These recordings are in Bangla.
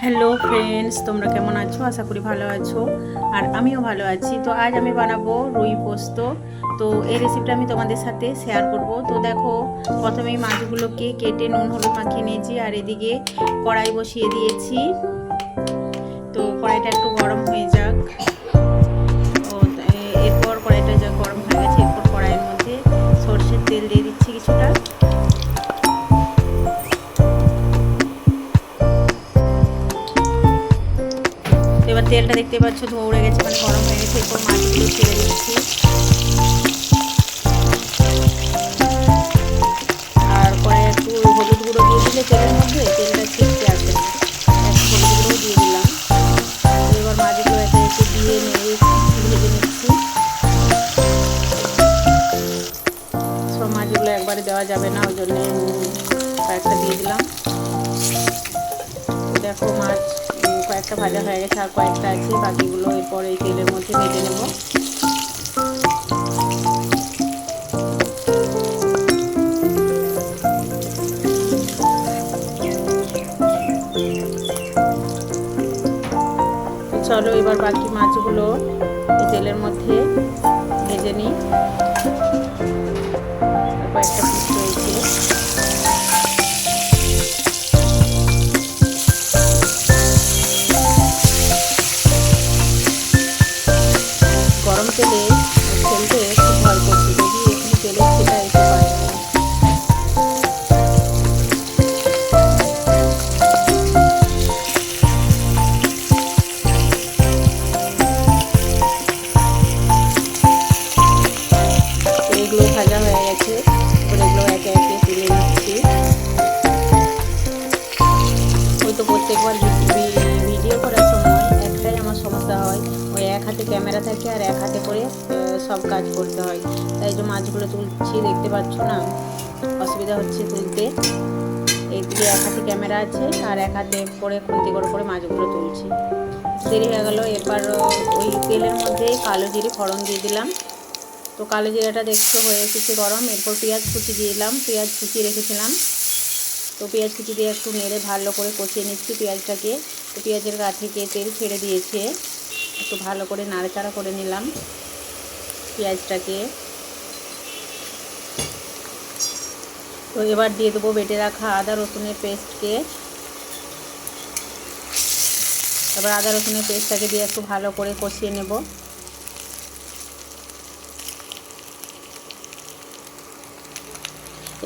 হ্যালো ফ্রেন্ডস, তোমরা কেমন আছো? আশা করি ভালো আছো, আর আমিও ভালো আছি। তো আজ আমি বানাবো রুই পোস্ত। তো এই রেসিপিটা আমি তোমাদের সাথে শেয়ার করব। তো দেখো, প্রথমেই মাছগুলোকে কেটে নুন হলুদ মাখিয়ে নিয়েছি, আর এদিকে কড়াই বসিয়ে দিয়েছি। তো কড়াইটা একটু গরম হয়ে যাক। ও এরপর কড়াইটা যা গরম হয়ে গেছে, এরপর কড়াইয়ের মধ্যে সরষের তেল দিয়ে দিচ্ছি কিছুটা। এবার তেলটা দেখতে পাচ্ছ ধোয়া উড়ে গেছে, মানে গরম হয়ে গেছে। এরপর মাছগুলো ছেড়ে দিচ্ছি, আর পরে একটু হলুদ গুঁড়ো দিয়ে দিলে তেলের মধ্যে তেলটা ছিটকে আসে না। একটু হলুদ গুঁড়ো দিয়ে দিলাম। এবার মাছগুলো একে একে দিয়ে নেড়ে ভেজে নিচ্ছি। সব মাছগুলো একবারে দেওয়া যাবে না, ওই জন্যে কয়েকটা দিয়ে দিলাম। দেখো, মাছ কয়েকটা ভাজা হয়ে গেছে, আর কয়েকটা আছে, বাকিগুলো এরপর এই তেলের মধ্যে ভেজে নেব। চলো এবার বাকি মাছগুলো এই তেলের মধ্যে ভেজে নিই। কয়েকটা পিস রয়েছে। গরম তেলে ফেলতে খুব ভয় করছে, যদি এখানে তেলের ছিটা এসে পায়। এগুলো ভাজা হয়ে গেছে, এগুলো একে একে তুলে নিচ্ছি। ওই তো প্রত্যেকবার ভিডিও করার সময় একটাই আমার সমস্যা হয়, ওই এক হাতে ক্যামেরা থাকে আর এক হাতে করে সব কাজ করতে হয়। তাই যে মাছগুলো তুলছি, দেখতে পাচ্ছ না, অসুবিধা হচ্ছে তুলতে। এইদিকে এক হাতে ক্যামেরা আছে আর এক হাতে করে খুন্তি করে করে মাছগুলো তুলছি। দেরি হয়ে গেল। এবার ওই তেলের মধ্যে কালো জিরে ফোড়ন দিয়ে দিলাম। তো কালো জিরাটা দেখছো হয়ে এসেছে গরম। এরপর পেঁয়াজ কুচি দিয়ে দিলাম, পেঁয়াজ কুচি রেখেছিলাম। তো পেঁয়াজ কুচি দিয়ে একটু নেড়ে ভালো করে কষিয়ে নিচ্ছি পেঁয়াজটাকে। তো পেঁয়াজের গা থেকে তেল ছেড়ে দিয়েছে, একটু ভালো করে নাড়াচাড়া করে নিলাম পেঁয়াজটাকে। তো এবার দিয়ে দেবো বেটে রাখা আদা রসুনের পেস্টকে। এবার আদা রসুনের পেস্টটাকে দিয়ে একটু ভালো করে কষিয়ে নেব।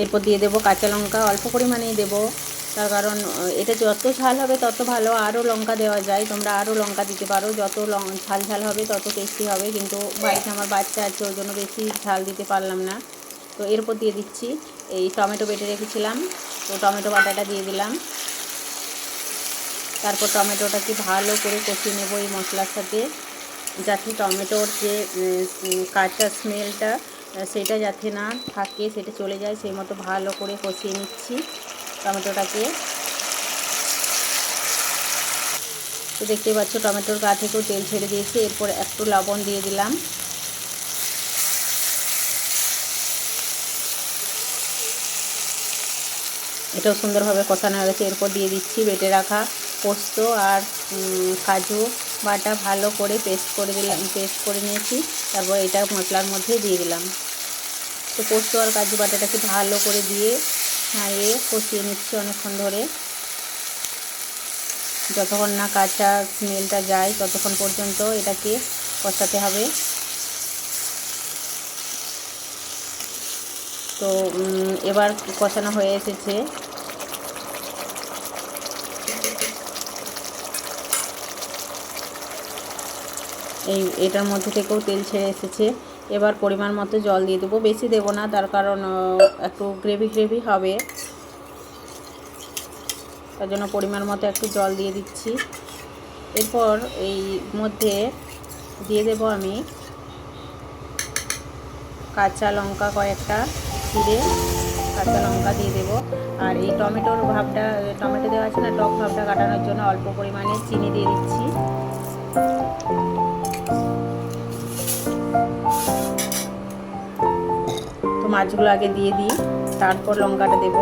এরপর দিয়ে দেবো কাঁচা লঙ্কা, অল্প পরিমাণেই দেবো, তার কারণ এটা যত ঝাল হবে তত ভালো। আরও লঙ্কা দেওয়া যায়, তোমরা আরও লঙ্কা দিতে পারো। যত ঝাল ঝাল হবে তত টেস্টি হবে, কিন্তু বাড়িতে আমার বাচ্চা আছে, ওই জন্য বেশি ঝাল দিতে পারলাম না। তো এরপর দিয়ে দিচ্ছি এই টমেটো বেটে রেখেছিলাম, তো টমেটো বাটাটা দিয়ে দিলাম। তারপর টমেটোটাকে ভালো করে কষিয়ে নেব এই মশলার সাথে, যাতে টমেটোর যে কাঁচা স্মেলটা সেটা যাতে না থাকে, সেটা চলে যায়, সেই মতো ভালো করে কষিয়ে নিচ্ছি টমেটোটাকে। তো দেখতে পাচ্ছ টমেটোর গা থেকেও তেল ছেড়ে দিয়েছে। এরপর একটু লবণ দিয়ে দিলাম। এটাও সুন্দরভাবে কষানো হয়ে গেছে। এরপর দিয়ে দিচ্ছি বেটে রাখা পোস্ত আর কাজু বাটা, ভালো করে পেস্ট করে নিয়েছি। তারপর এটা মশলার মধ্যে দিয়ে দিলাম। তো পোস্ত আর কাজু বাটাটাকে ভালো করে দিয়ে নাড়িয়ে কষিয়ে নিচ্ছি অনেকক্ষণ ধরে, যতক্ষণ না কাঁচা স্মেলটা যায় ততক্ষণ পর্যন্ত এটাকে কষাতে হবে। তো এবার কষানো হয়ে এসেছে। এটার মধ্যে থেকেও তেল ছেড়ে এসেছে। এবার পরিমাণ মতো জল দিয়ে দেবো, বেশি দেবো না, তার কারণ একটু গ্রেভি হবে, তার জন্য পরিমাণ মতো একটু জল দিয়ে দিচ্ছি। এরপর এই মধ্যে দিয়ে দেব আমি কাঁচা লঙ্কা কয়েকটা চিড়ে, কাঁচা লঙ্কা দিয়ে দেবো। আর এই টমেটো দেওয়া আছে না, টক ভাবটা কাটানোর জন্য অল্প পরিমাণে চিনি দিয়ে দিচ্ছি। তো মাছগুলো আগে দিয়ে দিই, তারপর লঙ্কাটা দেব।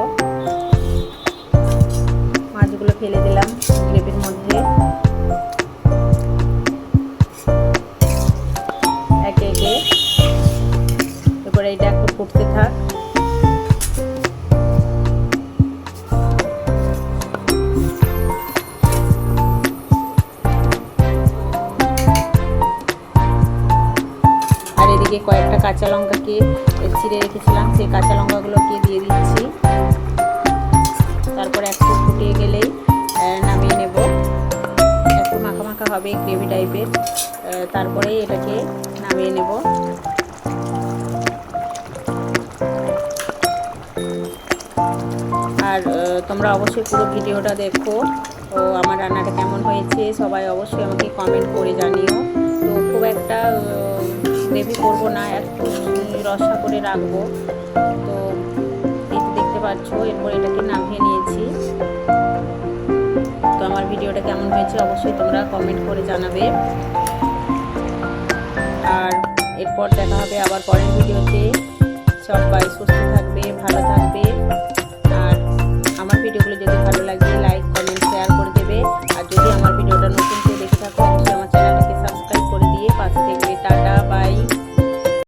মাছগুলো ফেলে দিলাম গ্রেভির মধ্যে। যে কয়েকটা কাঁচা লঙ্কাকে ছিঁড়ে রেখেছিলাম সেই কাঁচা লঙ্কাগুলোকে দিয়ে দিচ্ছি। তারপর একটু ফুটিয়ে গেলেই নামিয়ে নেব। একটু মাখা মাখা হবে, গ্রেভি টাইপের। তারপরে এটাকে নামিয়ে নেব। আর তোমরা অবশ্যই পুরো ভিডিওটা দেখো। তো আমার রান্নাটা কেমন হয়েছে সবাই অবশ্যই আমাকে কমেন্ট করে জানিও। তো খুব একটা গ্রেভি করবো না, একটু রসা করে রাখবো। তো এই তো দেখতে পাচ্ছ, এরপর এটাকে নামিয়ে নিয়েছি। তো আমার ভিডিওটা কেমন হয়েছে অবশ্যই তোমরা কমেন্ট করে জানাবে। আর এরপর দেখা হবে আবার পরের ভিডিওতে। সবাই সুস্থ থাকবে, ভালো